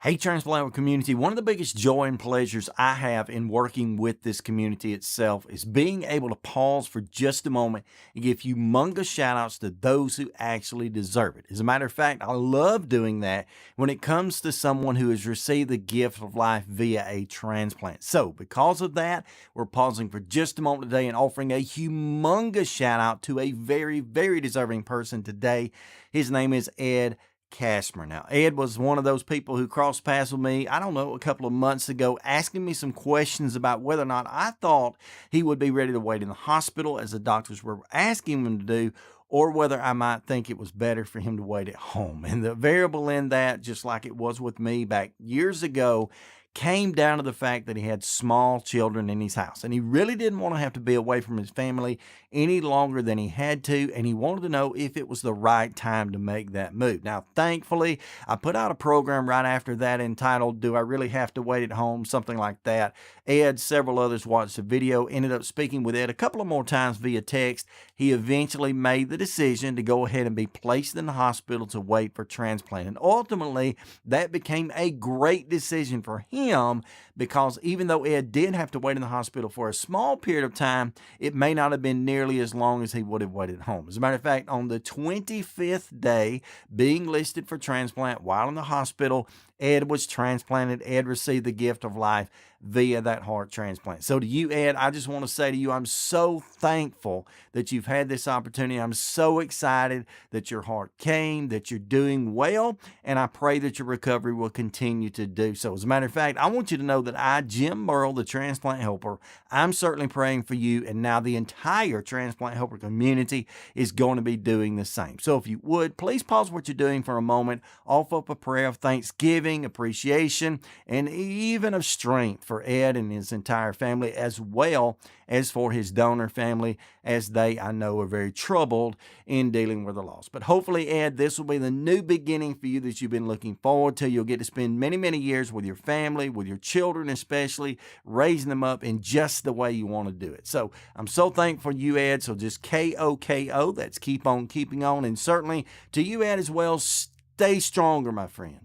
Hey, Transplant community, one of the biggest joy and pleasures I have in working with this community itself is being able to pause for just a moment and give humongous shout outs to those who actually deserve it. As a matter of fact, I love doing that when it comes to someone who has received the gift of life via a transplant. So, because of that, we're pausing for just a moment today and offering a humongous shout out to a very deserving person today. His name is Ed Casmer. Now, Ed was one of those people who crossed paths with me, I don't know, a couple of months ago, asking me some questions about whether or not I thought he would be ready to wait in the hospital, as the doctors were asking him to do, or whether I might think it was better for him to wait at home. And the variable in that, just like it was with me back years ago, came down to the fact that he had small children in his house and he really didn't want to have to be away from his family any longer than he had to, and he wanted to know if it was the right time to make that move. Now, thankfully, I put out a program right after that entitled "Do I Really Have to Wait at Home?" Something like that. Ed, several others watched the video, ended up speaking with Ed a couple of more times via text. He eventually made the decision to go ahead and be placed in the hospital to wait for transplant, and ultimately that became a great decision for him, because even though Ed did have to wait in the hospital for a small period of time, it may not have been nearly as long as he would have waited at home. As a matter of fact, on the 25th day being listed for transplant while in the hospital, Ed was transplanted. Ed received the gift of life via that heart transplant. So to you, Ed, I just want to say to you, I'm so thankful that you've had this opportunity. I'm so excited that your heart came, that you're doing well, and I pray that your recovery will continue to do so. As a matter of fact, I want you to know that I, Jim Burrell, the transplant helper, I'm certainly praying for you, and now the entire transplant helper community is going to be doing the same. So if you would, please pause what you're doing for a moment, offer up a prayer of thanksgiving, appreciation, and even of strength for Ed and his entire family, as well as for his donor family, as they, I know, are very troubled in dealing with the loss. But hopefully, Ed, this will be the new beginning for you that you've been looking forward to. You'll get to spend many years with your family, with your children especially, raising them up in just the way you want to do it. So I'm so thankful for you, Ed. So just KOKO, that's keep on keeping on. And certainly to you, Ed, as well, stay stronger, my friend.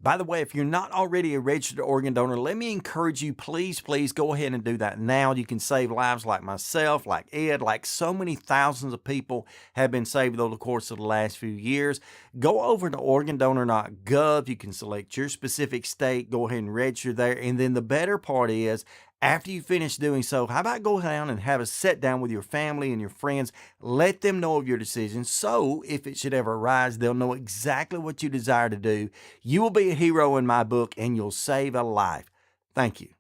By the way, if you're not already a registered organ donor, let me encourage you, please go ahead and do that now. You can save lives like myself, like Ed, like so many thousands of people have been saved over the course of the last few years. Go over to organdonor.gov. You can select your specific state, go ahead and register there. And then the better part is, after you finish doing so, how about go down and have a sit down with your family and your friends? Let them know of your decision, so if it should ever arise, they'll know exactly what you desire to do. You will be a hero in my book, and you'll save a life. Thank you.